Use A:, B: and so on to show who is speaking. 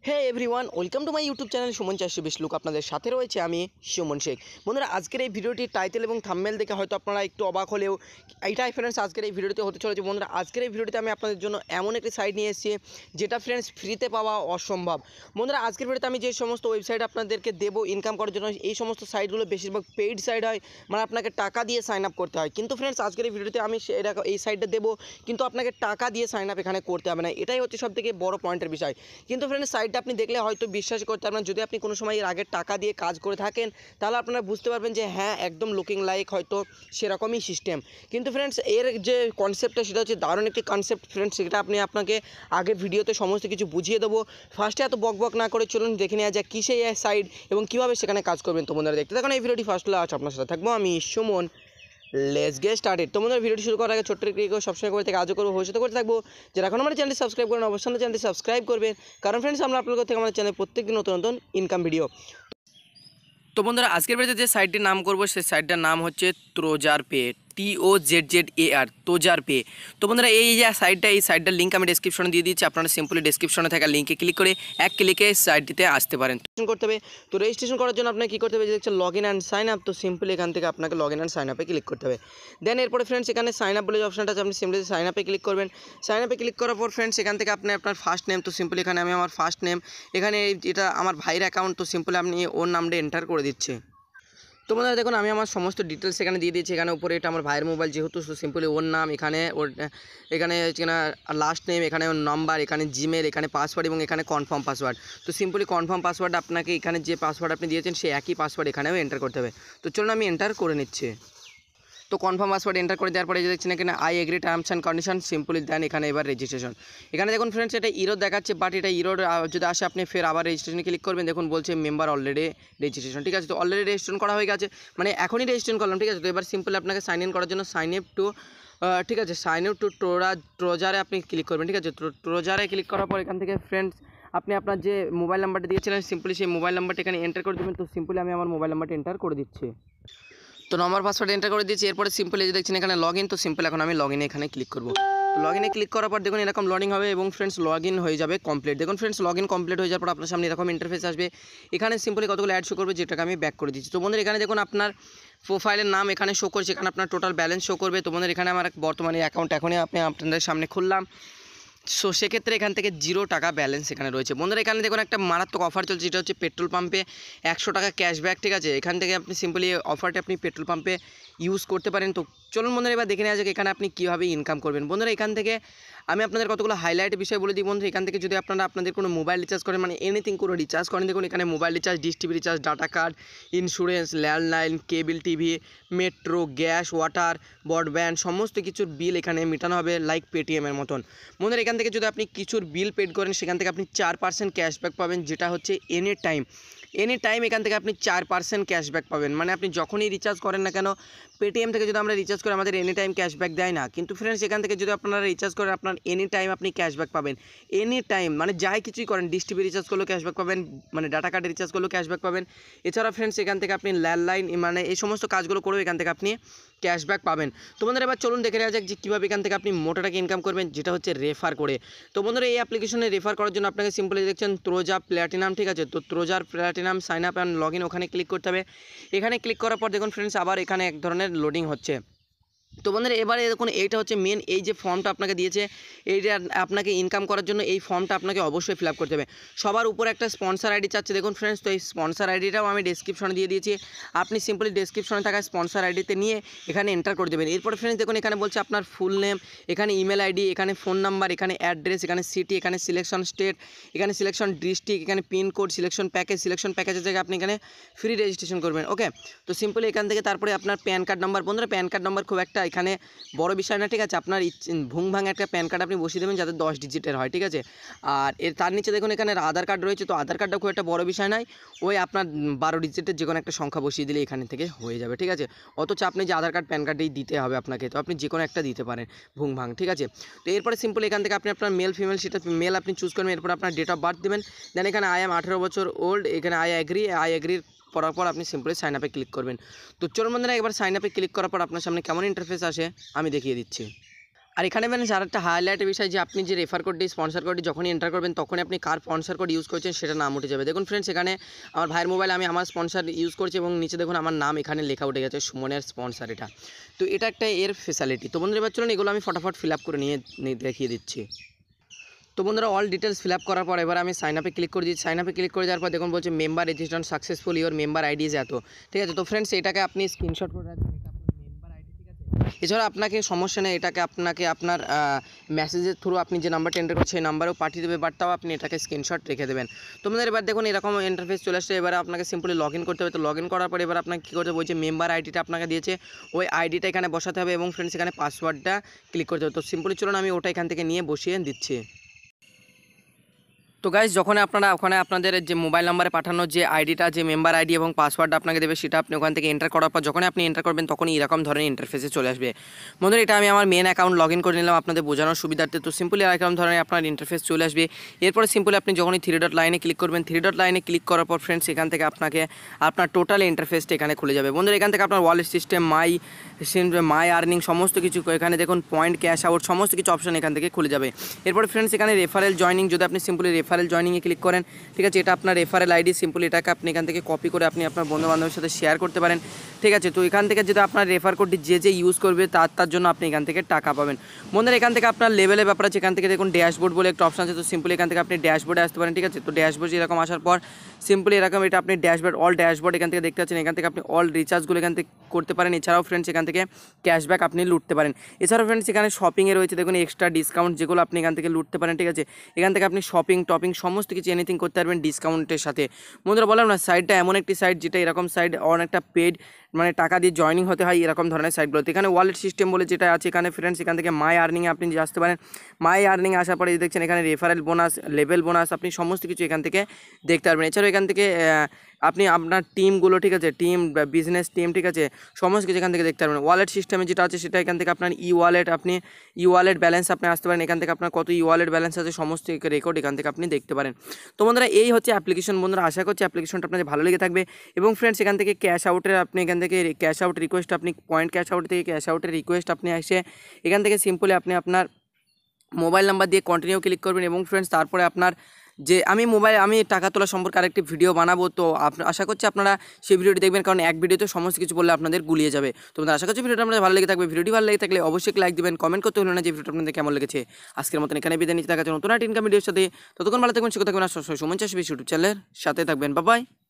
A: Hey everyone, welcome to my YouTube channel Suman 420 look. আপনাদের সাথে রয়েছে আমি সুমন শেখ। বন্ধুরা, আজকের এই ভিডিওটির টাইটেল এবং থাম্বনেল দেখে হয়তো আপনারা একটু অবাক হলেও এইটাই ফ্রেন্ডস আজকের এই ভিডিওতে হতে চলেছে। বন্ধুরা, আজকের এই ভিডিওতে আমি আপনাদের জন্য এমন একটি সাইট নিয়ে এসেছি যেটা ফ্রেন্ডস ফ্রিতে পাওয়া অসম্ভব। বন্ধুরা, আজকের ভিডিওতে আমি যে সমস্ত ওয়েবসাইট আপনাদেরকে দেবো ইনকাম করার জন্য, এই সমস্ত সাইটগুলো বেশিরভাগ পেইড সাইট হয়, মানে আপনাকে টাকা দিয়ে সাইন আপ করতে হয়। কিন্তু ফ্রেন্ডস আজকের এই ভিডিওতে আমি এই সাইটটা দেবো, কিন্তু আপনাকে টাকা দিয়ে সাইন আপ এখানে করতে হবে না। এটাই হচ্ছে সবথেকে বড় পয়েন্টের বিষয়। কিন্তু ফ্রেন্ডস সাইটটা আপনি দেখলে হয়তো বিশ্বাস করতে পারবেন। যদি আপনি কোনো সময় এর আগে টাকা দিয়ে কাজ করে থাকেন তাহলে আপনারা বুঝতে পারবেন যে হ্যাঁ, একদম লুকিং লাইক হয়তো সেরকমই সিস্টেম। কিন্তু ফ্রেন্ডস এর যে কনসেপ্টটা সেটা হচ্ছে দারুণ একটি কনসেপ্ট ফ্রেন্ডস। সেটা আপনাকে আগে ভিডিওতে সমস্ত কিছু বুঝিয়ে দেবো। ফার্স্টে এত বক না করে চলুন দেখে নেওয়া যায় কী সেই সাইট এবং কীভাবে সেখানে কাজ করবেন। তো বন্ধুরা, দেখতে থাকুন এই ভিডিওটি। ফার্স্ট হলো আজ আপনার সাথে থাকবো আমি সুমন। Let's get started. তো বন্ধুরা, ভিডিওটি শুরু করার আগে ছোট্ট একটি সবসময় করে থেকে আজও করবো, ভবিষ্যতে করতে থাকবো। যারা এখন আমাদের চ্যানেলটি সাবস্ক্রাইব করেন অবশ্যই চ্যানেলটি সাবস্ক্রাইব করবেন, কারণ ফ্রেন্ডস আমরা আপলোড করতে আমাদের চ্যানেলে প্রত্যেকদিন নতুন নতুন ইনকাম ভিডিও। তো বন্ধুরা, আজকের ভিডিওতে যে সাইটটির নাম করবো সেই সাইটটার নাম হচ্ছে ত্রোজার পে, TOZZAR, ত্রোজার পে। তো বন্ধুরা, এই যে সাইটটার লিঙ্ক আমি ডেসক্রিপশনে দিয়ে দিচ্ছি। আপনারা সিম্পলি ডেসক্রিপশনে থাকা লিঙ্কে ক্লিক করে এক ক্লিকে সাইটটিতে আসতে পারেন। করতে হবে। তো রেজিস্ট্রেশন করার জন্য আপনাকে কী করতে হবে, যে দেখছেন log in and sign up. তো সিম্পলি এখান থেকে আপনাকে লগ ইন অ্যান্ড সাইন আপে ক্লিক করতে হবে। দেন এরপরে ফ্রেন্ডস এখানে সাইন আপ বলে যে অপশনটা আছে, আপনি সিম্পলি সাইন আপে ক্লিক করবেন। সাইন আপে ক্লিক করার পর ফ্রেন্ডস এখান থেকে আপনি আপনার ফার্স্ট নেম, তো সিম্পলি এখানে আমি আমার ফার্স্ট নেম, এখানে এটা আমার ভাইয়ের অ্যাকাউন্ট, তো সিম্পলি আপনি ওর নামটা এন্টার করে দিচ্ছে। তো বন্ধুরা দেখুন, আমি আমার সমস্ত ডিটেলস এখানে দিয়ে দিয়েছি। এখানে উপরে এটা আমার ভাইয়ের মোবাইল যেহেতু, তো সিম্পলি ওর নাম, এখানে লাস্ট নেম, এখানে ওর নাম্বার, এখানে জিমেল, এখানে পাসওয়ার্ড এবং এখানে কনফার্ম পাসওয়ার্ড। তো সিম্পলি কনফার্ম পাসওয়ার্ড আপনাকে এখানে যে পাসওয়ার্ড আপনি দিয়েছেন সেই একই পাসওয়ার্ড এখানেও এন্টার করতে হবে। তো চলুন আমি এন্টার করে নিচ্ছি। তো কনফার্ম পাসওয়ার্ড এন্টার করে দেওয়ার পরে যে দেখছেন এখানে I agree terms and condition, simply দেন এখানে এবার রেজিস্ট্রেশন। এখানে দেখুন ফ্রেন্ডস এটা ইরোর দেখাচ্ছে, বাট এটা ইরোর যদি আসে আপনি ফের আবার রেজিস্ট্রেশনে ক্লিক করবেন। দেখুন বলছে মেম্বার অলরেডি রেজিস্ট্রেশন, ঠিক আছে। তো অলরেডি রেজিস্ট্রেশন করা হয়ে গেছে, মানে এখনই রেজিস্ট্রেশন করলাম, ঠিক আছে। তো এবার সিম্পলি আপনাকে সাইন ইন করার জন্য সাইন আপ টু ঠিক আছে, সাইন আপ টু ত্রোজারে আপনি ক্লিক করবেন, ঠিক আছে। ত্রোজারে ক্লিক করার পর এখান থেকে ফ্রেন্ডস আপনি আপনার যে মোবাইল নাম্বারটা দিয়েছিলেন সিম্পলি সেই মোবাইল নাম্বারটা এখানে এন্টার করে দেবেন। তো সিম্পলি আমি আমার মোবাইল নাম্বারটা এন্টার করে দিচ্ছি। তো নম্বর পাসওয়ার্ড এন্টার করে দিয়েছি। এরপরে সিম্পলি যে দেখছেন এখানে লগ ইন, তো সিম্পল এখন আমি লগ ইনে এখানে ক্লিক করবো। তো লগ ইনে ক্লিক করার পর দেখুন এরকম লডিং হবে এবং ফ্রেন্ডস লগ ইন হয়ে যাবে কমপ্লিট। দেখুন ফ্রেন্ডস লগ ইন কমপ্লিট হয়ে যাওয়ার পর আপনার সামনে এরকম ইন্টারফেস আসবে। এখানে সিম্পলি কতগুলো অ্যাড শো করবে, যেটাকে আমি ব্যাক করে দিচ্ছি। তো বন্ধুরা, এখানে দেখুন আপনার প্রোফাইলের নাম এখানে শো করছে, এখানে আপনার টোটাল ব্যালেন্স শো করবে। তো বন্ধুরা, এখানে আমার বর্তমানে অ্যাকাউন্ট এখনই আপনাদের সামনে খুললাম, সো সেক্ষেত্রে এখান থেকে 0 টাকা ব্যালেন্স এখানে রয়েছে। বন্ধুরা, এখানে দেখুন একটা মারাত্মক অফার চলছে, যেটা হচ্ছে পেট্রোল পাম্পে 100 টাকা ক্যাশব্যাক, ঠিক আছে। এখান থেকে আপনি সিম্পলি অফারটা আপনি পেট্রোল পাম্পে ইউজ করতে পারেন। তো চলুন বন্ধুরা, এবার দেখে নেওয়া যাক এখানে আপনি কীভাবে ইনকাম করবেন। বন্ধুরা, এখান থেকে আমি আপনাদের কতগুলো হাইলাইট বিষয় বলে দিই। বন্ধু, এখান থেকে যদি আপনাদের কোনো মোবাইল রিচার্জ করেন, মানে এনিথিং কোনো রিচার্জ করেন, দেখুন এখানে mobile recharge, dish TV recharge, data card, insurance, landline, cable TV, metro, gas, water, broadband, সমস্ত কিছুর বিল এখানে মেটানো হবে লাইক পেটিএমের মতন। বন্ধুরা, এখান থেকে যদি আপনি কিছুর বিল পেড করেন সেখান থেকে আপনি 4% ক্যাশব্যাক পাবেন, যেটা হচ্ছে এনি টাইম এখান থেকে আপনি 4% ক্যাশব্যাক পাবেন। মানে আপনি যখনই রিচার্জ করেন না কেন, পেটিএম থেকে যদি আমরা রিচার্জ করি আমাদের এনি টাইম ক্যাশব্যাক দেয় না, কিন্তু ফ্রেন্ডস এখান থেকে যদি আপনারা রিচার্জ করেন আপনার এনি টাইম আপনি ক্যাশব্যাক পাবেন। এনি টাইম মানে যাই কিছুই করেন, ডিশ টিভি রিচার্জ করলেও ক্যাশব্যাক পাবেন, মানে ডাটা কার্ডে রিচার্জ করলেও ক্যাশব্যাক পাবেন। এছাড়া ফ্রেন্ডস এখান থেকে আপনি ল্যান্ডলাইন, মানে এই সমস্ত কাজগুলো করেও এখান থেকে আপনি ক্যাশব্যাক পাবেন। তো বন্ধুরা, এবার চলুন দেখে নেওয়া যাক যে কীভাবে এখান থেকে আপনি মোটা টাকা ইনকাম করবেন, যেটা হচ্ছে রেফার করে। তো বন্ধুরা, এই অ্যাপ্লিকেশনে রেফার করার জন্য আপনাকে সিম্পলি দেখছেন ত্রোজা প্ল্যাটিনাম, ঠিক আছে। তো ত্রোজার platinum sign up and log in, ওখানে ক্লিক করতে হবে। এখানে ক্লিক করার পর দেখুন ফ্রেন্ডস আবার এখানে এক ধরনের লোডিং হচ্ছে। তো বন্ধুরা, এবারে দেখুন এইটা হচ্ছে মেন, এই যে ফর্মটা আপনাকে দিয়েছে, এইটা আপনাকে ইনকাম করার জন্য এই ফর্মটা আপনাকে অবশ্যই ফিল আপ করতে হবে। সবার উপরে একটা স্পন্সর আইডি চাচ্ছে দেখুন ফ্রেন্ডস। তো এই স্পন্সর আইডিটাও আমি ডেসক্রিপশনে দিয়ে দিয়েছি, আপনি সিম্পলি ডেসক্রিপশনে থাকা স্পন্সর আইডিতে নিয়ে এখানে এন্টার করে দেবেন। এরপরে ফ্রেন্ডস দেখুন এখানে বলছে আপনার ফুল নেম, এখানে ইমেল আইডি, এখানে ফোন নাম্বার, এখানে অ্যাড্রেস, এখানে সিটি, এখানে সিলেকশন স্টেট, এখানে সিলেকশন ডিস্ট্রিক্ট, এখানে পিনকোড, সিলেকশন প্যাকেজের জায়গায় আপনি এখানে ফ্রি রেজিস্ট্রেশন করবেন। ওকে, তো সিম্পলি এখান থেকে তারপরে আপনার প্যান কার্ড নাম্বার। বন্ধুরা, প্যান কার্ড নাম্বার খুব একটা এখানে বড় বিষয় না, ঠিক আছে। আপনার ভুং একটা প্যান কার্ড আপনি বসিয়ে দেবেন যাতে 10 ডিজিটের হয়, ঠিক আছে। আর তার নিচে দেখুন এখানে আধার কার্ড রয়েছে, তো আধার কার্ডটা খুব একটা বড় বিষয় নয়, ওই আপনার 12 ডিজিটের যে কোনো একটা সংখ্যা বসিয়ে দিলে এখানে থেকে হয়ে যাবে, ঠিক আছে। অথচ আপনি যে আধার কার্ড প্যান কার্ডেই দিতে হবে আপনাকে, তো আপনি যে কোনো একটা দিতে পারেন ভুং, ঠিক আছে। তো এরপরে সিম্পল এখান থেকে আপনি আপনার মেল ফিমেল সেটা মেল আপনি চুজ করবেন। এরপর আপনার ডেট অফ বার্থ দেবেন। দেন এখানে আই এম 18 বছর ওল্ড, এখানে আই এগ্রির করার পর আপনি সিম্পলি সাইন আপে ক্লিক করবেন। তো চলুন বন্ধুরা, একবার সাইন আপে ক্লিক করার পর আপনার সামনে কেমন ইন্টারফেস আসে আমি দেখিয়ে দিচ্ছি। আর এখানে ফ্রেন্ডস আর একটা হাইলাইটের বিষয় যে আপনি যে রেফার কোডটি স্পন্সর কোডটি যখনই এন্টার করবেন তখনই আপনি কার স্পন্সর কোড ইউজ করছেন সেটা নাম উঠে যাবে। দেখুন ফ্রেন্ডস এখানে আমার ভাইয়ের মোবাইলে আমি আমার স্পন্সর ইউজ করছি এবং নিচে দেখুন আমার নাম এখানে লেখা উঠে গেছে সুমনের স্পন্সর এটা। তো এটা একটা এর ফেসিলিটি। তো বন্ধুরা এবার চলুন এগুলো আমি ফটাফট ফিল আপ করে নিয়ে দেখিয়ে দিচ্ছি। তো বন্ধুরা অল ডিটেলস ফিল আপ করার পর এবার আমি সাইন আপে ক্লিক করে দিচ্ছি। সাইন আপে ক্লিক করে যাওয়ার পর দেখুন বলছে member registration successful, your member ID is এত, ঠিক আছে। তো ফ্রেন্ডস এটাকে আপনি স্ক্রিনশট করে রাখবেন, এটা আপনার মেম্বার আইডি, ঠিক আছে। এছাড়া আপনাকে সমস্যা নেই, এটাকে আপনাকে আপনার মেসেজের থ্রু আপনি যে নাম্বারটা এন্টার করছেন সেই নাম্বারেও পাঠিয়ে দেবে, বাট তাও আপনি এটাকে স্ক্রিনশট রেখে দেবেন। তো আমাদের এবার দেখুন এরকম ইন্টারফেস চলে আসছে। এবার আপনাকে সিম্পলি লগ ইন করতে হবে। তো লগ ইন করার পর এবার আপনাকে কী করতে বলছে মেম্বার আইডিটা আপনাকে দিয়েছে, ওই আইডিটা এখানে বসাতে হবে এবং ফ্রেন্ডস এখানে পাসওয়ার্ডটা ক্লিক করতে হবে। তো সিম্পলি চলুন আমি ওটা এখান থেকে নিয়ে বসিয়ে দিচ্ছি। তো গাইজ যখন আপনারা ওখানে আপনাদের যে মোবাইল নাম্বারে পাঠানো যে আইডিটা, যে মেম্বার আইডি এবং পাসওয়ার্ডটা আপনাকে দেবে, সেটা আপনি ওখান থেকে এন্টার করার পর যখন আপনি এন্টার করবেন তখনই এরকম ধরনের ইন্টারফেসে চলে আসবে। বন্ধুরা এটা আমি আমার মেন অ্যাকাউন্ট লগ ইন করে নিলাম আপনাদের বোঝানোর সুবিধার্থে। তো সিম্পলি এরকম ধরনের আপনার ইন্টারফেস চলে আসবে। এরপরে সিম্পলি আপনি যখনই 3 ডট লাইনে ক্লিক করবেন, 3 ডট লাইনে ক্লিক করার পর ফ্রেন্ডস এখান থেকে আপনাকে আপনার টোটাল ইন্টারফেসটা এখানে খুলে যাবে। বন্ধুরা এখান থেকে আপনার ওয়ালেট সিস্টেম, মাই আর্নিং সমস্ত কিছু এখানে দেখুন, পয়েন্ট, ক্যাশ আউট সমস্ত কিছু অপশন এখান থেকে খুলে যাবে। এরপরে ফ্রেন্ডস এখানে রেফারেল জয়নিং, যদি আপনি সিম্পলি রেফারেল জয়নিংয়ে ক্লিক করেন, ঠিক আছে, এটা আপনার রেফারেল আইডি। সিম্পলি এটাকে আপনি এখান থেকে কপি করে আপনি আপনার বন্ধু বান্ধবের সাথে শেয়ার করতে পারেন, ঠিক আছে। তো এখান থেকে যদি আপনার রেফার কোডটি যে ইউজ করবে তার জন্য আপনি এখান থেকে টাকা পাবেন। বন্ধুরা এখান থেকে আপনার লেভেলের ব্যাপার আছে, এখান থেকে দেখুন ড্যাশবোর্ড বলে একটা অপশন আছে। তো সিম্পলি এখান থেকে আপনি ড্যাশবোর্ডে আসতে পারেন, ঠিক আছে। তো ড্যাশবোর্ড এরকম আসার পর সিম্পলি এরকম এটা আপনি ড্যাশবোর্ড, অল ড্যাশবোর্ড এখান থেকে দেখতে পাচ্ছেন। এখান থেকে আপনি অল রিচার্জগুলো এখান থেকে করতে পারেন। এছাড়াও ফ্রেন্ডস এখান থেকে ক্যাশব্যাক আপনি লুটতে পারেন। এছাড়াও ফ্রেন্ডস এখানে শপিংয়ে রয়েছে দেখুন এক্সট্রা ডিসকাউন্ট, যেগুলো আপনি এখান থেকে লুটতে পারেন, ঠিক আছে। এখান থেকে আপনি শপিং টপিং সমস্ত কিছু এনিথিং করতে পারবেন ডিসকাউন্টের সাথে। বন্ধুরা বললাম না, সাইটটা এমন একটি সাইট যেটা এরকম সাইট অনেকটা পেড, মানে টাকা দিয়ে জয়নিং হতে হয় এরকম ধরনের সাইটগুলোতে। এখানে ওয়ালেট সিস্টেম বলে যেটা আছে এখানে ফ্রেন্ডস, এখান থেকে মাই আর্নিংয়ে আপনি আসতে পারেন। মাই আর্নিং আসার পরে দেখছেন এখানে রেফারেল বোনাস, লেভেল বোনাস আপনি সমস্ত কিছু এখান থেকে দেখতে পারবেন। এছাড়াও এখান থেকে আপনি আপনার টিমগুলো, ঠিক আছে, টিম, বিজনেস টিম, ঠিক আছে, সমস্ত কিছু এখান থেকে দেখতে পারবেন। ওয়ালেট সিস্টেমে যেটা আছে সেটা এখান থেকে আপনার ই ওয়ালেট ব্যালেন্স আপনি আসতে পারেন। এখান থেকে আপনার কত ই ওয়ালেট ব্যালেন্স আছে সমস্ত রেকর্ড এখান থেকে আপনি দেখতে পারেন। তো বন্ধুরা এই হচ্ছে অ্যাপ্লিকেশন। বন্ধুরা আশা করছি অ্যাপ্লিকেশনটা আপনাদের ভালো লেগে থাকবে। এবং ফ্রেন্ডস এখান থেকে ক্যাশ আউটের আপনি এখান থেকে ক্যাশ আউট রিকোয়েস্ট, আপনি পয়েন্ট ক্যাশ আউট থেকে ক্যাশ আউটের রিকোয়েস্ট আপনি এসে এখান থেকে সিম্পলি আপনি আপনার মোবাইল নাম্বার দিয়ে কন্টিনিউ ক্লিক করবেন। এবং ফ্রেন্ডস তারপরে আপনার যে আমি টাকা তোলা সম্পর্কে আরেকটি ভিডিও বানাবো, তো আশা করছি আপনারা সেই ভিডিওটি দেখবেন, কারণ এক ভিডিওতে সমস্ত কিছু বললে আপনাদের গুলিয়ে যাবে। তো আশা করছি ভিডিওটা আপনাদের ভালো লেগে থাকবে। ভিডিওটি ভালো লেগে থাকলে অবশ্যই লাইক দিবেন, কমেন্ট করতে হলো না যে ভিডিওটা আপনাদের কেমন লেগেছে। আজকের মতন এখানে বিদায় নিতে থাকা নতুন একটা ইনকাম ভিডিওর সাথে, ততক্ষণ ভালো থাকবেন, সুস্থ থাকবেন। আর সুমন চাষী ইউটিউব চ্যানেলের সাথে থাকবেন। Bye bye.